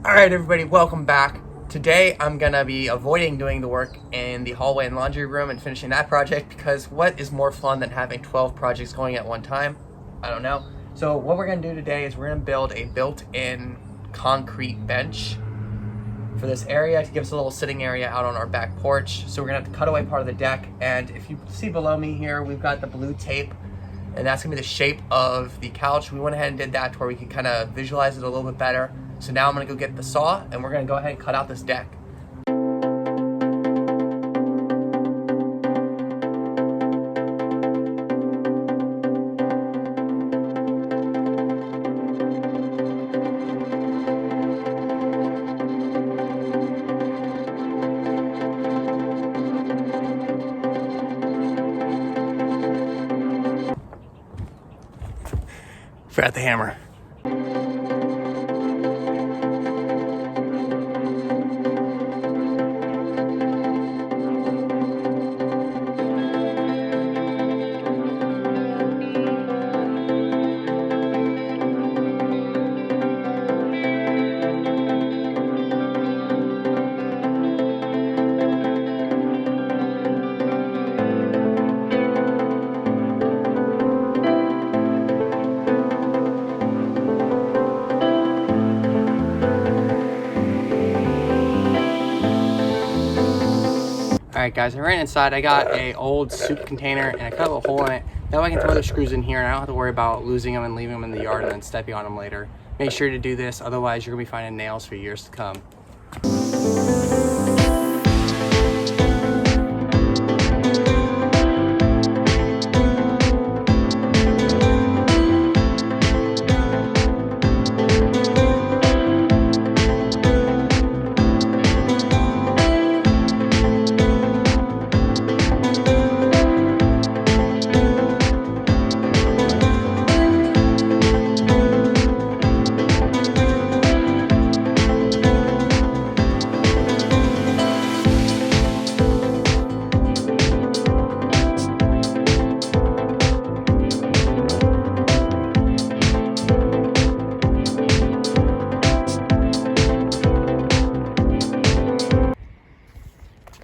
Alright everybody, welcome back. Today I'm gonna be avoiding doing the work in the hallway and laundry room and finishing that project because what is more fun than having 12 projects going at one time? I don't know. So what we're gonna do today is we're gonna build a built-in concrete bench for this area to give us a little sitting area out on our back porch. So we're gonna have to cut away part of the deck, and if you see below me here, we've got the blue tape, and that's gonna be the shape of the couch. We went ahead and did that to where we could kind of visualize it a little bit better. So now I'm gonna go get the saw and we're gonna go ahead and cut out this deck. Forgot the hammer. Alright guys, I ran inside. I got a old soup container and I cut a little hole in it. That way I can throw the screws in here and I don't have to worry about losing them and leaving them in the yard and then stepping on them later. Make sure to do this, otherwise you're going to be finding nails for years to come.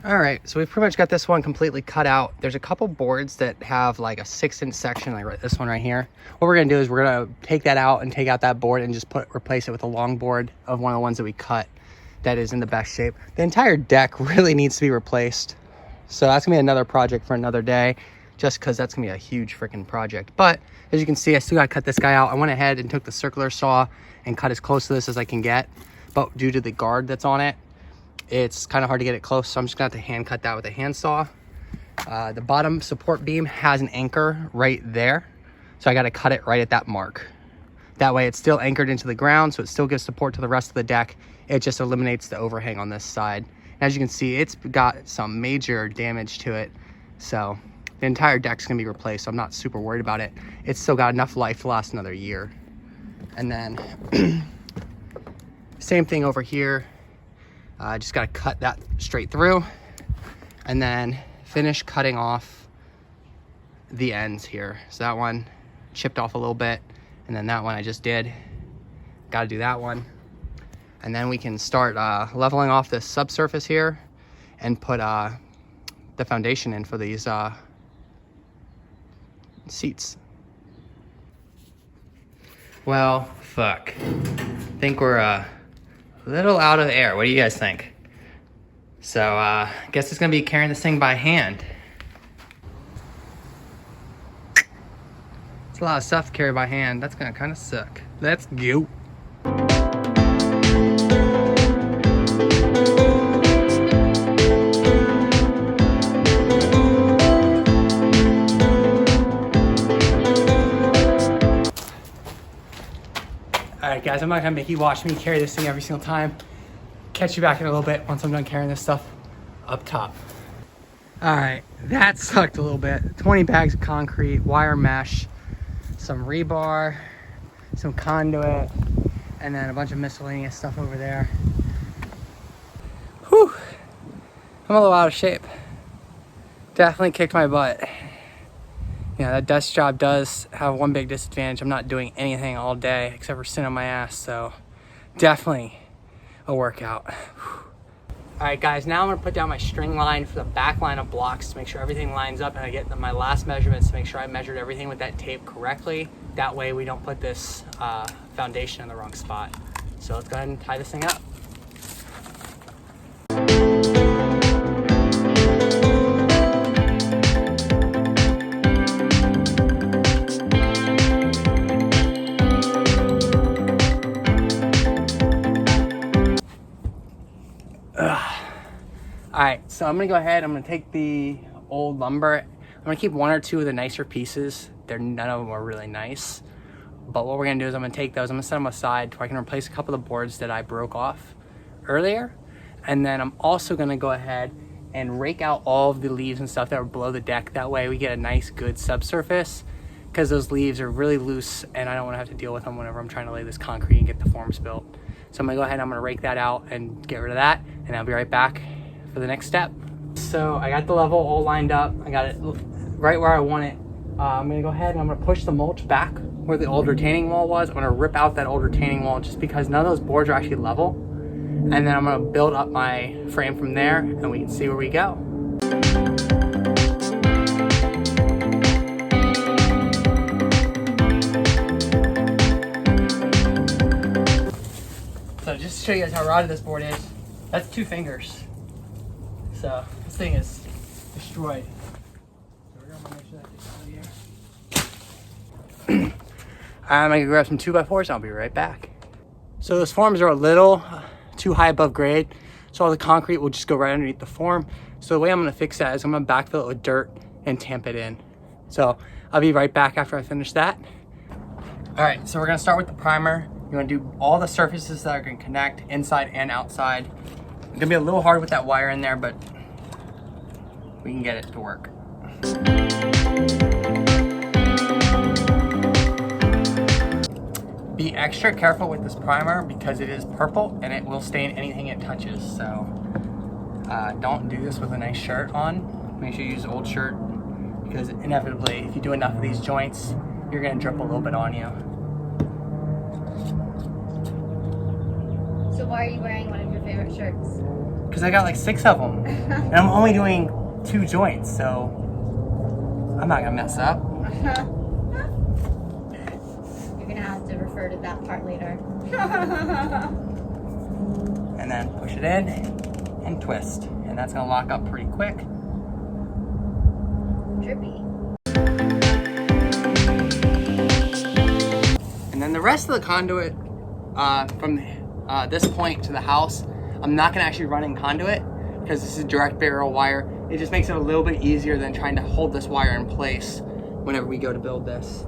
Alright, so we've pretty much got this one completely cut out. There's a couple boards that have like a 6-inch section, like this one right here. What we're going to do is we're going to take that out and take out that board and just replace it with a long board of one of the ones that we cut that is in the best shape. The entire deck really needs to be replaced. So that's going to be another project for another day, just because that's going to be a huge freaking project. But as you can see, I still got to cut this guy out. I went ahead and took the circular saw and cut as close to this as I can get. But due to the guard that's on it, it's kind of hard to get it close, so I'm just gonna have to hand cut that with a handsaw. The bottom support beam has an anchor right there, so I got to cut it right at that mark. That way it's still anchored into the ground, so it still gives support to the rest of the deck. It just eliminates the overhang on this side. As you can see, it's got some major damage to it, so the entire deck's gonna be replaced, so I'm not super worried about it. It's still got enough life to last another year. And then same thing over here. Just got to cut that straight through and then finish cutting off the ends here. So that one chipped off a little bit, and then that one I just did. Got to do that one. And then we can start leveling off this subsurface here and put the foundation in for these seats. Well, fuck. I think we're a little out of air. What do you guys think? So I guess it's gonna be carrying this thing by hand. It's a lot of stuff to carry by hand. That's gonna kind of suck. Let's go. Alright guys, I'm not gonna make you watch me carry this thing every single time. Catch you back in a little bit once I'm done carrying this stuff up top. Alright, that sucked a little bit. 20 bags of concrete, wire mesh, some rebar, some conduit, and then a bunch of miscellaneous stuff over there. Whew, I'm a little out of shape. Definitely kicked my butt. Yeah, that desk job does have one big disadvantage. I'm not doing anything all day except for sitting on my ass, so definitely a workout. All right, guys, now I'm gonna put down my string line for the back line of blocks to make sure everything lines up, and I get my last measurements to make sure I measured everything with that tape correctly. That way we don't put this foundation in the wrong spot. So let's go ahead and tie this thing up. All right, so I'm gonna go ahead, I'm gonna take the old lumber. I'm gonna keep one or two of the nicer pieces. None of them are really nice. But what we're gonna do is I'm gonna take those, I'm gonna set them aside so I can replace a couple of the boards that I broke off earlier. And then I'm also gonna go ahead and rake out all of the leaves and stuff that were below the deck. That way we get a nice, good subsurface, because those leaves are really loose and I don't wanna have to deal with them whenever I'm trying to lay this concrete and get the forms built. So I'm gonna go ahead and I'm gonna rake that out and get rid of that, and I'll be right back for the next step. So I got the level all lined up. I got it right where I want it. I'm gonna go ahead and I'm gonna push the mulch back where the old retaining wall was. I'm gonna rip out that old retaining wall just because none of those boards are actually level. And then I'm gonna build up my frame from there and we can see where we go. So just to show you guys how rotted this board is, that's 2 fingers. So this thing is destroyed. So we're gonna make sure that gets out of here. I'm gonna grab some 2x4s and I'll be right back. So those forms are a little too high above grade, so all the concrete will just go right underneath the form. So the way I'm gonna fix that is I'm gonna backfill it with dirt and tamp it in. So I'll be right back after I finish that. All right, so we're gonna start with the primer. You wanna do all the surfaces that are gonna connect inside and outside. It's gonna be a little hard with that wire in there, but we can get it to work. Be extra careful with this primer because it is purple and it will stain anything it touches. So don't do this with a nice shirt on. Make sure you use an old shirt, because inevitably, if you do enough of these joints, you're gonna drip a little bit on you. So why are you wearing one of your favorite shirts? Because I got like 6 of them. And I'm only doing 2 joints, so I'm not gonna mess up. You're gonna have to refer to that part later. And then push it in and twist. And that's gonna lock up pretty quick. Drippy. And then the rest of the conduit from this point to the house, I'm not gonna actually run in conduit because this is direct barrel wire. It just makes it a little bit easier than trying to hold this wire in place whenever we go to build this.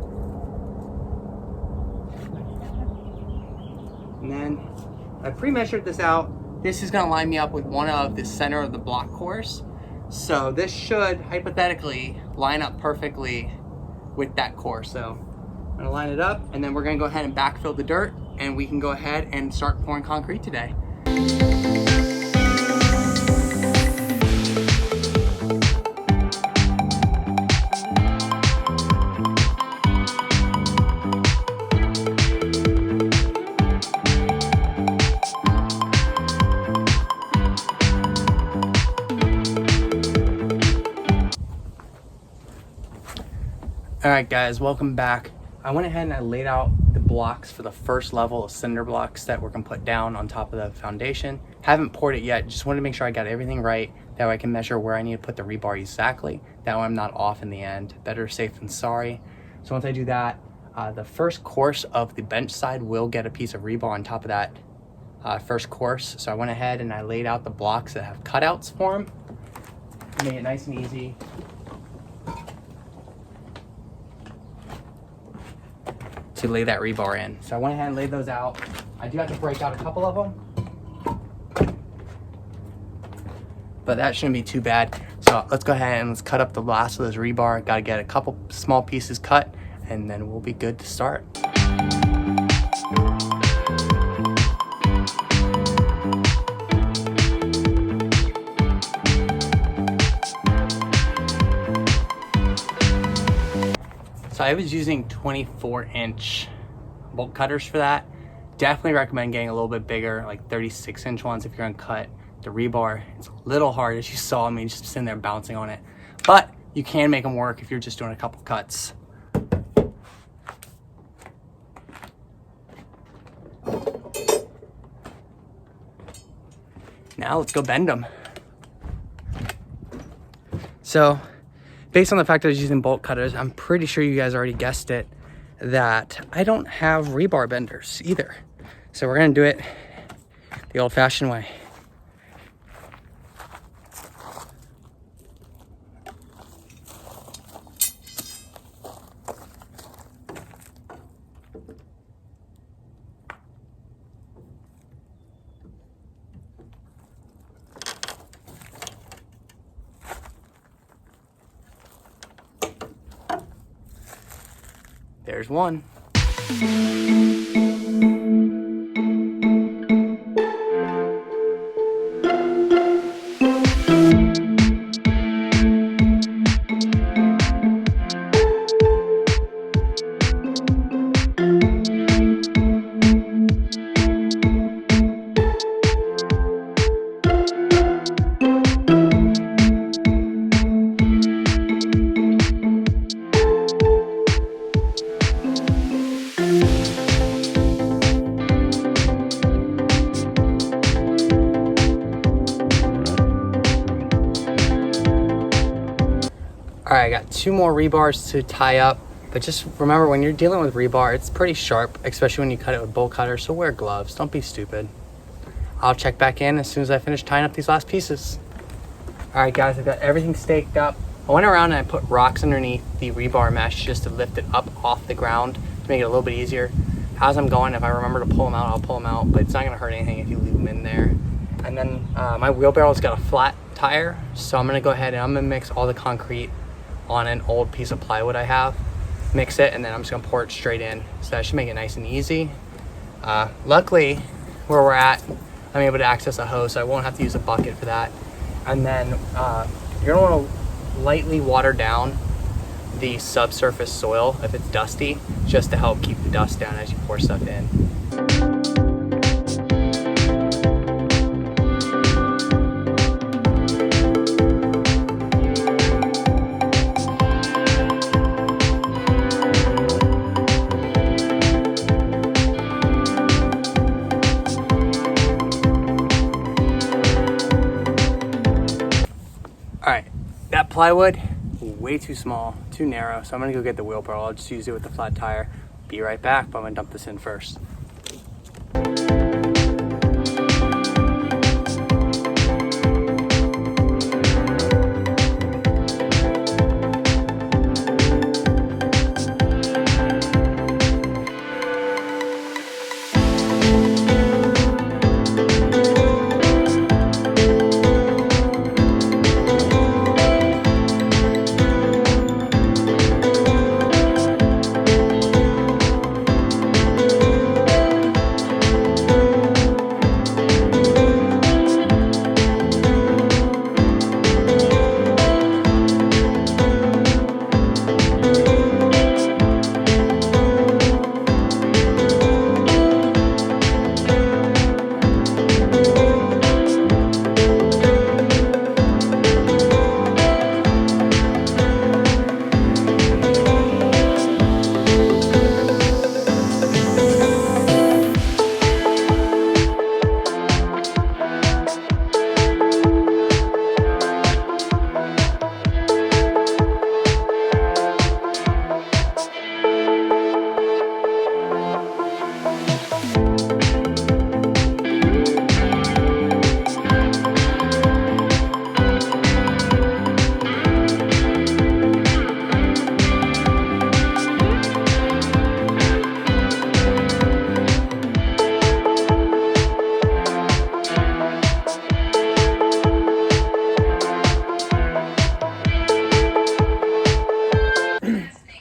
And then I pre-measured this out. This is gonna line me up with one of the center of the block cores. So this should hypothetically line up perfectly with that core. So I'm gonna line it up and then we're gonna go ahead and backfill the dirt and we can go ahead and start pouring concrete today. All right, guys, welcome back. I went ahead and I laid out the blocks for the first level of cinder blocks that we're gonna put down on top of the foundation. Haven't poured it yet, just wanted to make sure I got everything right. That way I can measure where I need to put the rebar exactly. That way I'm not off in the end. Better safe than sorry. So once I do that, the first course of the bench side will get a piece of rebar on top of that first course. So I went ahead and I laid out the blocks that have cutouts for them. Made it nice and easy. To lay that rebar in. So I went ahead and laid those out. I do have to break out a couple of them, but that shouldn't be too bad. So let's go ahead and let's cut up the last of this rebar. Got to get a couple small pieces cut and then we'll be good to start. So I was using 24-inch bolt cutters for that. definitely recommend getting a little bit bigger, like 36-inch ones if you're gonna cut the rebar. It's a little hard, as you saw me just sitting there bouncing on it, but you can make them work if you're just doing a couple cuts. Now let's go bend them. So based on the fact that I was using bolt cutters, I'm pretty sure you guys already guessed it, that I don't have rebar benders either. So we're gonna do it the old-fashioned way. There's one. All right, I got 2 more rebars to tie up, but just remember when you're dealing with rebar, it's pretty sharp, especially when you cut it with bolt cutters, so wear gloves, don't be stupid. I'll check back in as soon as I finish tying up these last pieces. All right guys, I've got everything staked up. I went around and I put rocks underneath the rebar mesh just to lift it up off the ground to make it a little bit easier. As I'm going, if I remember to pull them out, I'll pull them out, but it's not gonna hurt anything if you leave them in there. And then my wheelbarrow's got a flat tire, so I'm gonna go ahead and I'm gonna mix all the concrete on an old piece of plywood I have, mix it, and then I'm just gonna pour it straight in. So that should make it nice and easy. Luckily, where we're at, I'm able to access a hose, so I won't have to use a bucket for that. And then you're gonna wanna lightly water down the subsurface soil if it's dusty, just to help keep the dust down as you pour stuff in. All right, that plywood, way too small, too narrow, so I'm gonna go get the wheelbarrow. I'll just use it with the flat tire. Be right back, but I'm gonna dump this in first.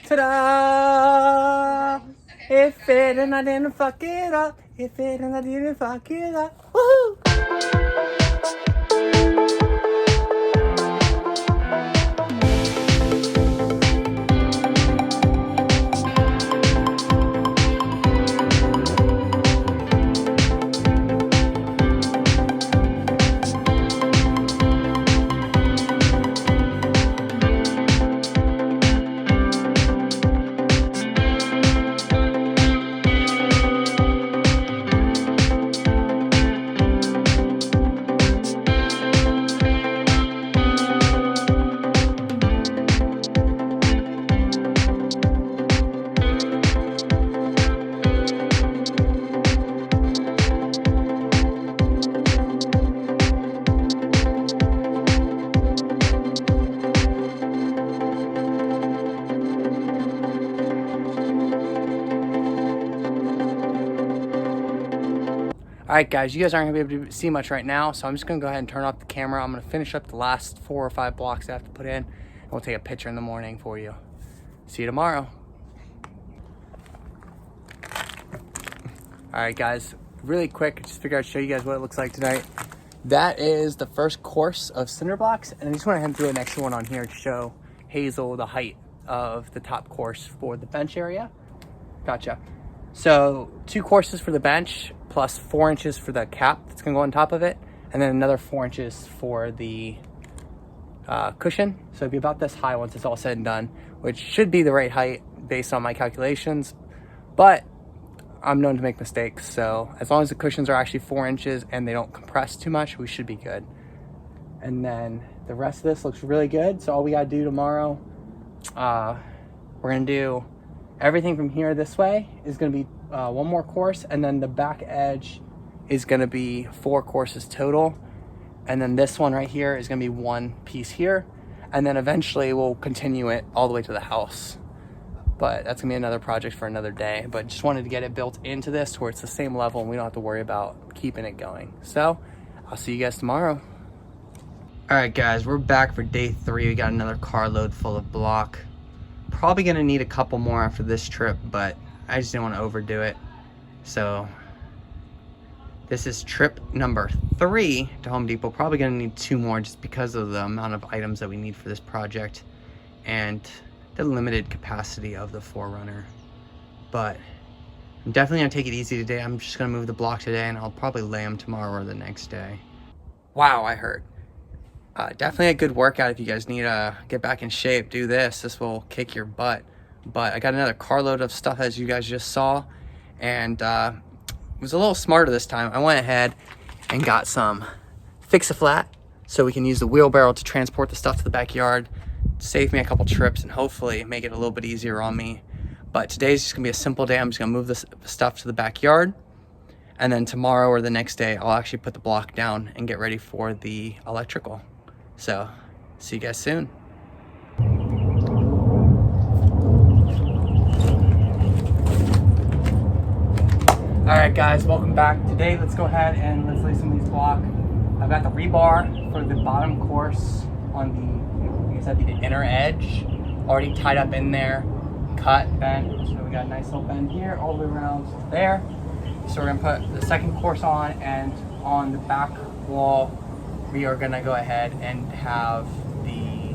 Ta-da! It fit and I didn't fuck it up. It fit and I didn't fuck it up. Woohoo! right, guys, you guys aren't gonna be able to see much right now, so I'm just gonna go ahead and turn off the camera. I'm gonna finish up the last 4 or 5 blocks I have to put in, and we'll take a picture in the morning for you. See you tomorrow. All right, guys, really quick, just figured I'd show you guys what it looks like tonight. That is the first course of cinder blocks, and I just went ahead and threw an extra one on here to show Hazel the height of the top course for the bench area. Gotcha. So 2 courses for the bench, plus 4 inches for the cap that's gonna go on top of it, and then another 4 inches for the cushion. So it'd be about this high once it's all said and done, which should be the right height based on my calculations, but I'm known to make mistakes. So as long as the cushions are actually 4 inches and they don't compress too much, we should be good. And then the rest of this looks really good. So all we gotta do tomorrow, we're gonna do everything from here this way is gonna be 1 more course, and then the back edge is gonna be 4 courses total. And then this one right here is gonna be 1 piece here. And then eventually we'll continue it all the way to the house. But that's gonna be another project for another day. But just wanted to get it built into this where it's the same level and we don't have to worry about keeping it going. So I'll see you guys tomorrow. All right, guys, we're back for day 3. We got another carload full of block. Probably gonna need a couple more after this trip, but I just didn't want to overdo it. So this is trip number 3 to Home Depot. Probably gonna need 2 more just because of the amount of items that we need for this project and the limited capacity of the 4Runner. But I'm definitely gonna take it easy today. I'm just gonna move the block today and I'll probably lay them tomorrow or the next day. Wow, I hurt. Definitely a good workout if you guys need to get back in shape. Do this. This will kick your butt. But I got another carload of stuff as you guys just saw, and it was a little smarter this time. I went ahead and got some Fix-A-Flat so we can use the wheelbarrow to transport the stuff to the backyard, save me a couple trips, and hopefully make it a little bit easier on me. But today's just gonna be a simple day. I'm just gonna move this stuff to the backyard, and then tomorrow or the next day I'll actually put the block down and get ready for the electrical. So see you guys soon. All right, guys, welcome back. Today, let's go ahead and let's lay some of these blocks. I've got the rebar for the bottom course on the, I guess that'd be the inner edge, already tied up in there, cut, bent. So we got a nice little bend here, all the way around there. So we're gonna put the second course on, and on the back wall, we are gonna go ahead and have the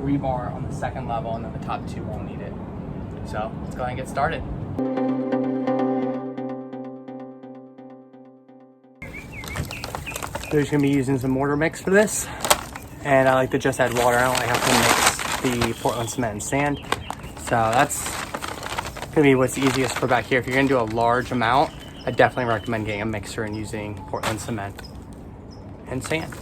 rebar on the second level, and then the top 2 won't need it. So let's go ahead and get started. So just gonna be using some mortar mix for this, and I like to just add water. I don't like have to mix the Portland cement and sand. So that's gonna be what's easiest for back here. If you're gonna do a large amount, I definitely recommend getting a mixer and using Portland cement and sand.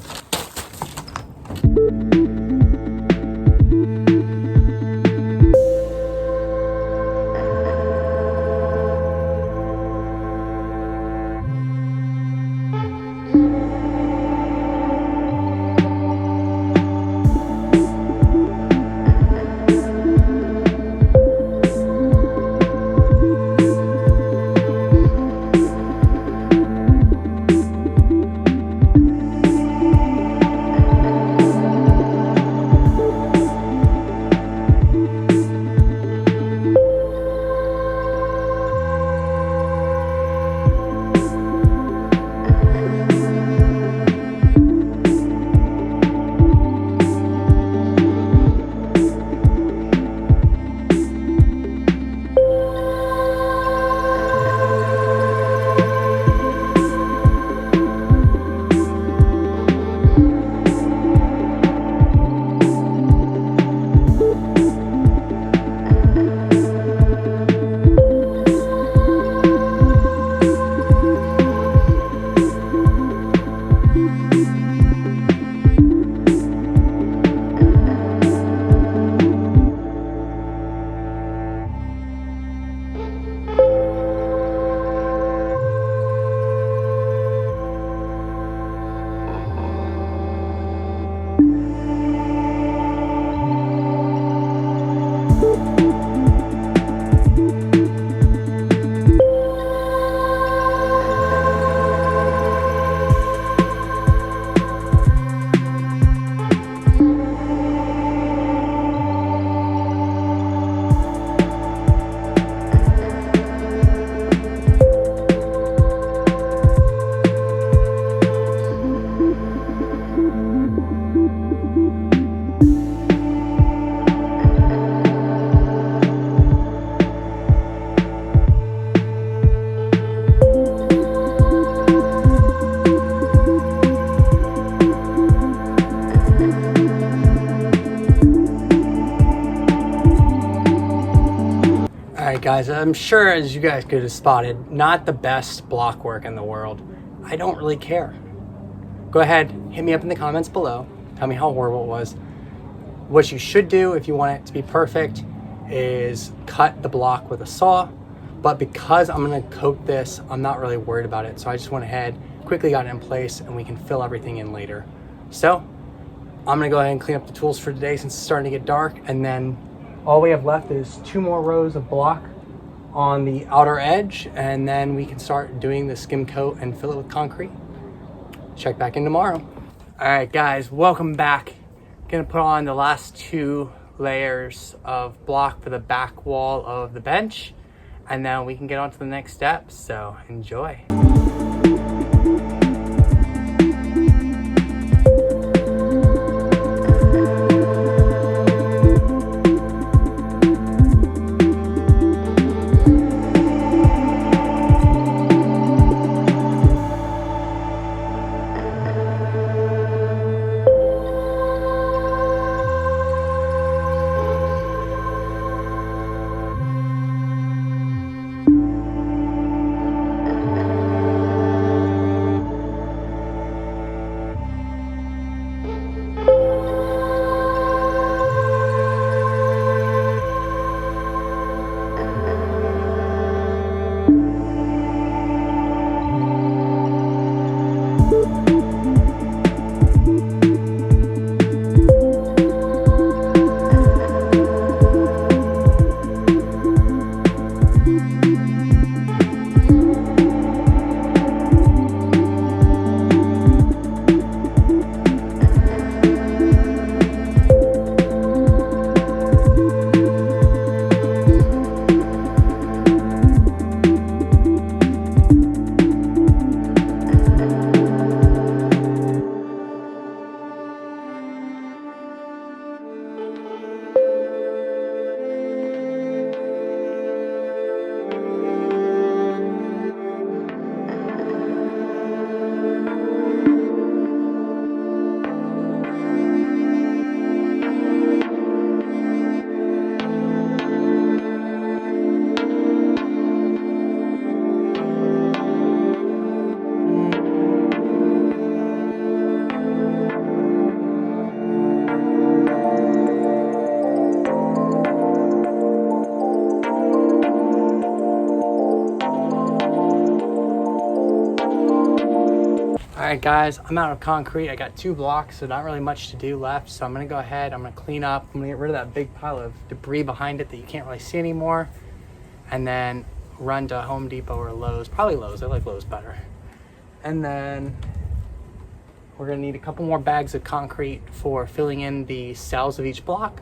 Guys, I'm sure as you guys could have spotted, not the best block work in the world. I don't really care. Go ahead, hit me up in the comments below. Tell me how horrible it was. What you should do if you want it to be perfect is cut the block with a saw. But because I'm gonna coat this, I'm not really worried about it. So I just went ahead, quickly got it in place, and we can fill everything in later. So I'm gonna go ahead and clean up the tools for today since it's starting to get dark. And then all we have left is 2 more rows of block on the outer edge. And then we can start doing the skim coat and fill it with concrete. Check back in tomorrow. All right, guys, welcome back. Gonna put on the last 2 layers of block for the back wall of the bench, and then we can get on to the next step. So enjoy. All right, guys, I'm out of concrete. I got 2 blocks, so not really much to do left. So I'm gonna go ahead, I'm gonna clean up. I'm gonna get rid of that big pile of debris behind it that you can't really see anymore. And then run to Home Depot or Lowe's, probably Lowe's, I like Lowe's better. And then we're gonna need a couple more bags of concrete for filling in the cells of each block.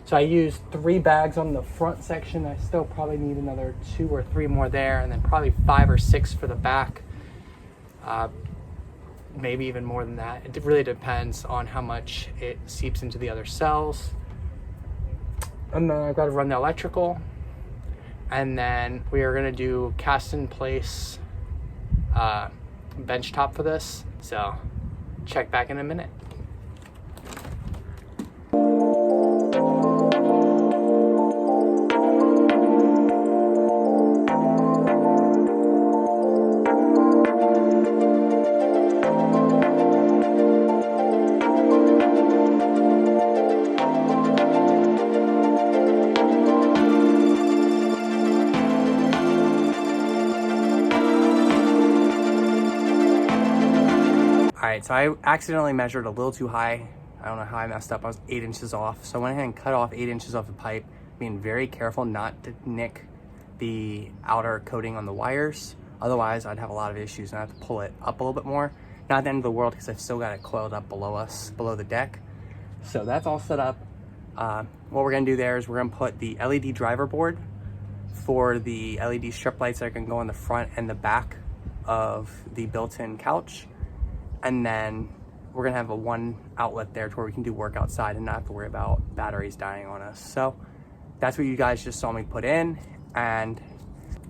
So I used 3 bags on the front section. I still probably need another 2 or 3 more there, and then probably 5 or 6 for the back. Maybe even more than that. It really depends on how much it seeps into the other cells. And then I've got to run the electrical. And then we are gonna do cast in place bench top for this. So check back in a minute. All right, so I accidentally measured a little too high. I don't know how I messed up. I was 8 inches off. So I went ahead and cut off 8 inches off the pipe, being very careful not to nick the outer coating on the wires. Otherwise, I'd have a lot of issues and I'd have to pull it up a little bit more. Not the end of the world because I've still got it coiled up below us, below the deck. So that's all set up. What we're gonna do there is we're gonna put the LED driver board for the LED strip lights that are gonna go in the front and the back of the built-in couch. And then we're gonna have a 1 outlet there to where we can do work outside and not have to worry about batteries dying on us. So that's what you guys just saw me put in. And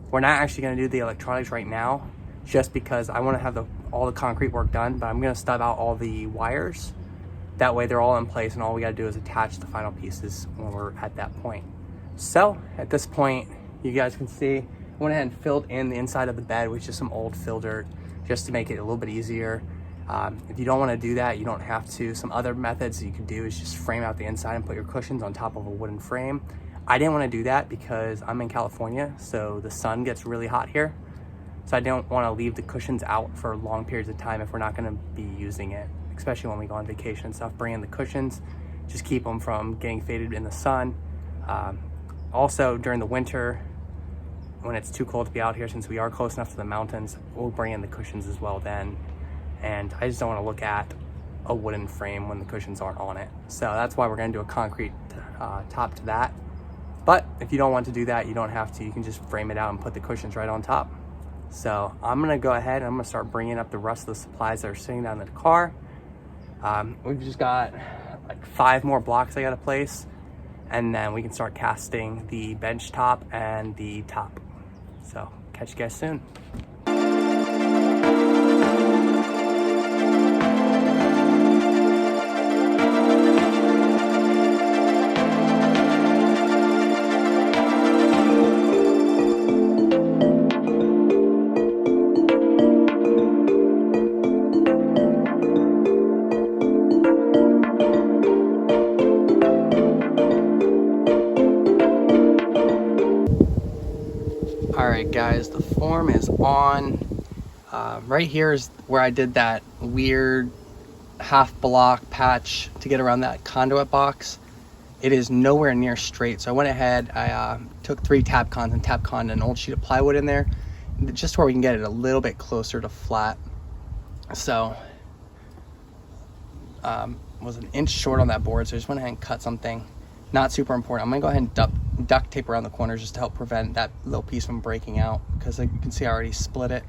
we're not actually gonna do the electronics right now, just because I wanna have all the concrete work done, but I'm gonna stub out all the wires. That way they're all in place and all we gotta do is attach the final pieces when we're at that point. So at this point, you guys can see, I went ahead and filled in the inside of the bed with just some old fill dirt just to make it a little bit easier. If you don't want to do that, you don't have to. Some other methods that you could do is just frame out the inside and put your cushions on top of a wooden frame. I didn't want to do that because I'm in California, so the sun gets really hot here. So I don't want to leave the cushions out for long periods of time if we're not going to be using it, especially when we go on vacation and stuff. Bring in the cushions, just keep them from getting faded in the sun. Also during the winter, when it's too cold to be out here, since we are close enough to the mountains, we'll bring in the cushions as well then. And I just don't want to look at a wooden frame when the cushions aren't on it. So that's why we're going to do a concrete top to that. But if you don't want to do that, you don't have to. You can just frame it out and put the cushions right on top. So I'm going to go ahead and I'm going to start bringing up the rest of the supplies that are sitting down in the car. We've just got like 5 more blocks I got to place, and then we can start casting the bench top and the top. So catch you guys soon. Alright guys, the form is on. Right here is where I did that weird half block patch to get around that conduit box. It is nowhere near straight, so I went ahead, I took 3 Tapcons and Tapconned an old sheet of plywood in there, just where we can get it a little bit closer to flat. So was an inch short on that board, so I just went ahead and cut something. Not super important. I'm gonna go ahead and duct tape around the corners just to help prevent that little piece from breaking out, because you can see I already split it.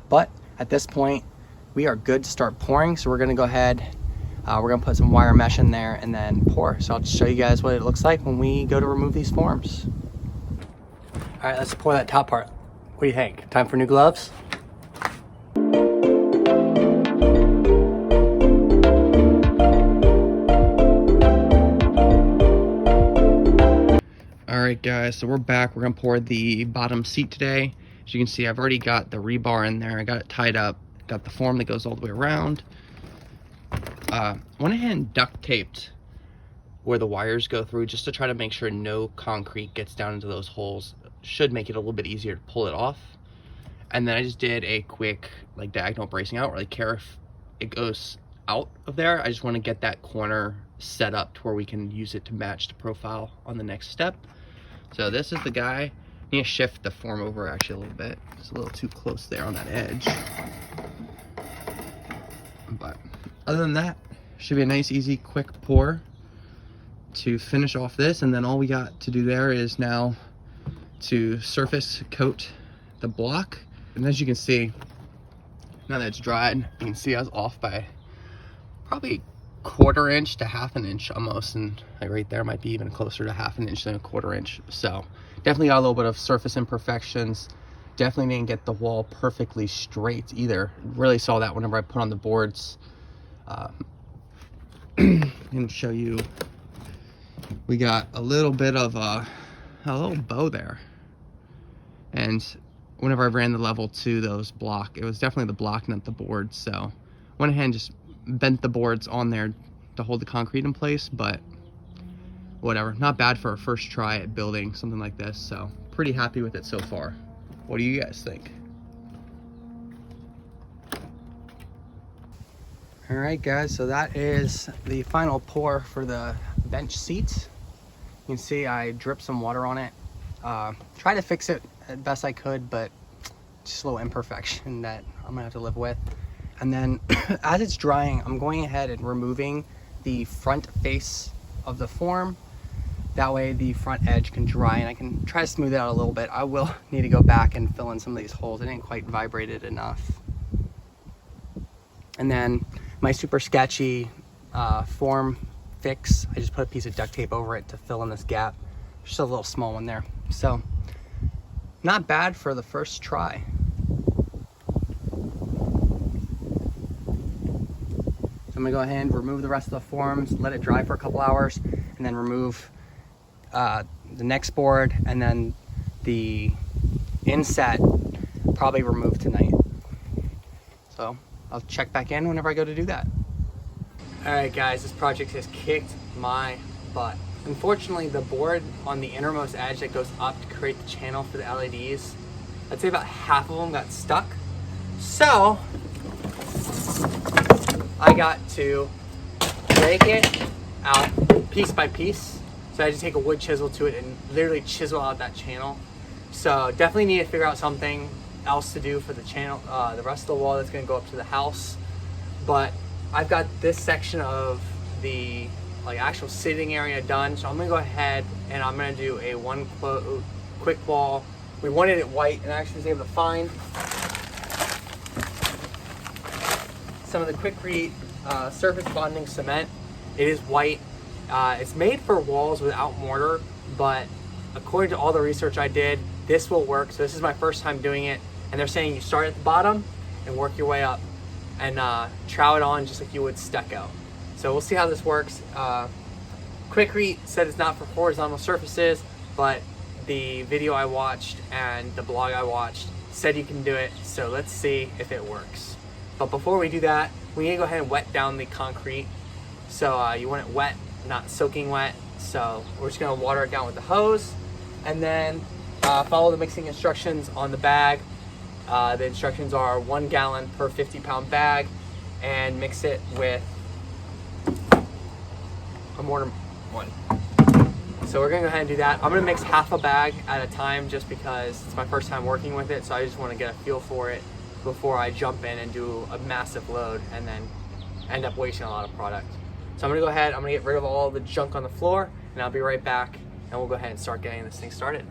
But at this point, we are good to start pouring. So we're gonna go ahead, we're gonna put some wire mesh in there and then pour. So I'll just show you guys what it looks like when we go to remove these forms. All right, let's pour that top part. What do you think? Time for new gloves? Alright guys, so we're back. We're gonna pour the bottom seat today. As you can see, I've already got the rebar in there. I got it tied up, got the form that goes all the way around. Went ahead and duct taped where the wires go through just to try to make sure no concrete gets down into those holes. Should make it a little bit easier to pull it off. And then I just did a quick like diagonal bracing. I don't really care if it goes out of there. I just want to get that corner set up to where we can use it to match the profile on the next step. So this is the guy. I need to shift the form over actually a little bit. It's a little too close there on that edge. But other than that, should be a nice, easy, quick pour to finish off this. And then all we got to do there is now to surface coat the block. And as you can see, now that it's dried, you can see I was off by probably 1/4 inch to 1/2 inch almost, and like right there might be even closer to 1/2 inch than 1/4 inch. So definitely got a little bit of surface imperfections. Definitely didn't get the wall perfectly straight either. Really saw that whenever I put on the boards. I'm gonna show you, we got a little bit of a little bow there, and whenever I ran the level to those block, it was definitely the block, not the board. So went ahead and just bent the boards on there to hold the concrete in place, but whatever, not bad for a first try at building something like this. So pretty happy with it so far. What do you guys think? All right guys, so that is the final pour for the bench seats. You can see I dripped some water on it. Tried to fix it as best I could, but just a little imperfection that I'm gonna have to live with. And then as it's drying, I'm going ahead and removing the front face of the form. That way the front edge can dry and I can try to smooth it out a little bit. I will need to go back and fill in some of these holes. I didn't quite vibrate it enough. And then my super sketchy form fix, I just put a piece of duct tape over it to fill in this gap. Just a little small one there. So not bad for the first try. I'm gonna go ahead and remove the rest of the forms, let it dry for a couple hours, and then remove the next board and then the inset probably removed tonight. So I'll check back in whenever I go to do that. All right guys, this project has kicked my butt. Unfortunately, the board on the innermost edge that goes up to create the channel for the LEDs, I'd say about half of them got stuck. So I got to break it out piece by piece. So I had to take a wood chisel to it and literally chisel out that channel. So definitely need to figure out something else to do for the channel, the rest of the wall that's gonna go up to the house. But I've got this section of the actual sitting area done. So I'm gonna go ahead and I'm gonna do a one quick wall. We wanted it white, and I actually was able to find some of the Quikrete surface bonding cement. It is white. It's made for walls without mortar, but according to all the research I did, this will work. So this is my first time doing it, and they're saying you start at the bottom and work your way up and trowel it on just like you would stucco. So we'll see how this works. Quikrete said it's not for horizontal surfaces, but the video I watched and the blog I watched said you can do it. So let's see if it works. But before we do that, we need to go ahead and wet down the concrete. So you want it wet, not soaking wet. So we're just gonna water it down with the hose, and then follow the mixing instructions on the bag. The instructions are 1 gallon per 50-pound bag, and mix it with a mortar one. So we're gonna go ahead and do that. I'm gonna mix half a bag at a time just because it's my first time working with it. So I just wanna get a feel for it before I jump in and do a massive load and then end up wasting a lot of product. So I'm gonna go ahead, I'm gonna get rid of all the junk on the floor, and I'll be right back, and we'll go ahead and start getting this thing started.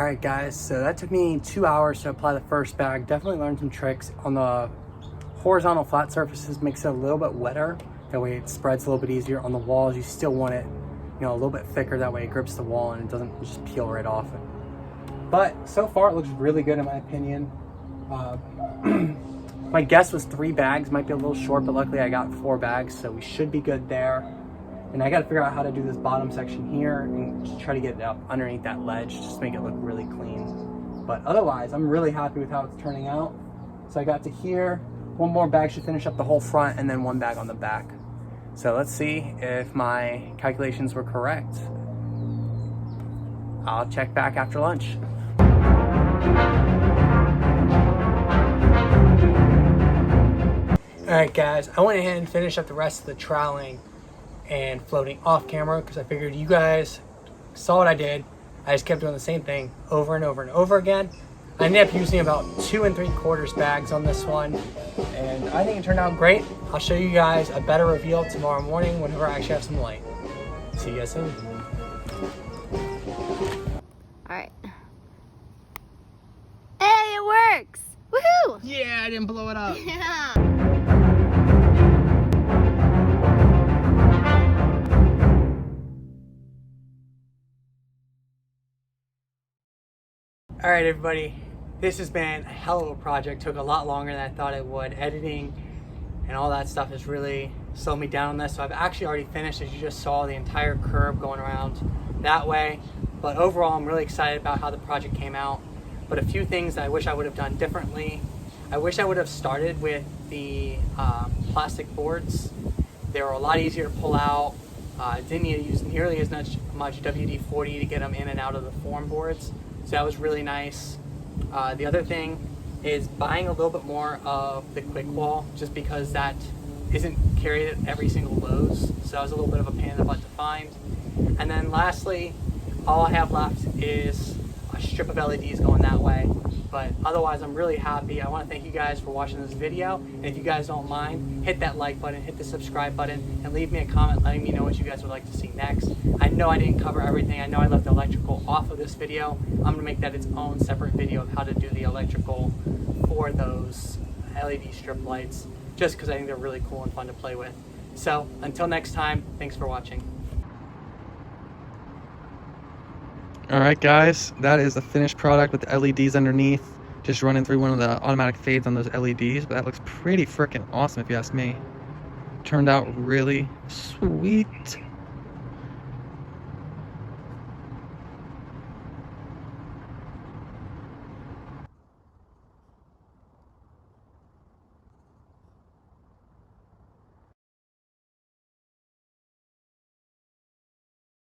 Alright guys, so that took me 2 hours to apply the first bag. Definitely learned some tricks. On the horizontal flat surfaces, makes it a little bit wetter. That way it spreads a little bit easier. On the walls, you still want it, you know, a little bit thicker. That way it grips the wall and it doesn't just peel right off. But so far it looks really good in my opinion. My guess was 3 bags, might be a little short, but luckily I got 4 bags, so we should be good there. And I got to figure out how to do this bottom section here and just try to get it up underneath that ledge, just to make it look really clean. But otherwise, I'm really happy with how it's turning out. So I got to here. 1 more bag should finish up the whole front, and then 1 bag on the back. So let's see if my calculations were correct. I'll check back after lunch. Alright guys, I went ahead and finished up the rest of the troweling and floating off camera because I figured you guys saw what I did. I just kept doing the same thing over and over and over again. I ended up using about 2 3/4 bags on this one, and I think it turned out great. I'll show you guys a better reveal tomorrow morning whenever I actually have some light. See you guys soon. Alright. Hey, it works! Woohoo! Yeah, I didn't blow it up. Yeah. All right, everybody, this has been a hell of a project. Took a lot longer than I thought it would. Editing and all that stuff has really slowed me down on this. So I've actually already finished, as you just saw, the entire curb going around that way. But overall, I'm really excited about how the project came out. But a few things that I wish I would have done differently. I wish I would have started with the plastic boards. They were a lot easier to pull out. Didn't need to use nearly as much WD-40 to get them in and out of the form boards. So that was really nice. The other thing is buying a little bit more of the quick wall, just because that isn't carried at every single Lowe's. So that was a little bit of a pain in the butt to find. And then lastly, all I have left is a strip of LEDs going that way. But otherwise, I'm really happy. I want to thank you guys for watching this video. And if you guys don't mind, hit that like button, hit the subscribe button, and leave me a comment letting me know what you guys would like to see next. I know I didn't cover everything. I know I left the electrical off of this video. I'm going to make that its own separate video of how to do the electrical for those LED strip lights, just because I think they're really cool and fun to play with. So until next time, thanks for watching. All right, guys, that is the finished product with the LEDs underneath. Just running through one of the automatic fades on those LEDs, but that looks pretty freaking awesome if you ask me. Turned out really sweet.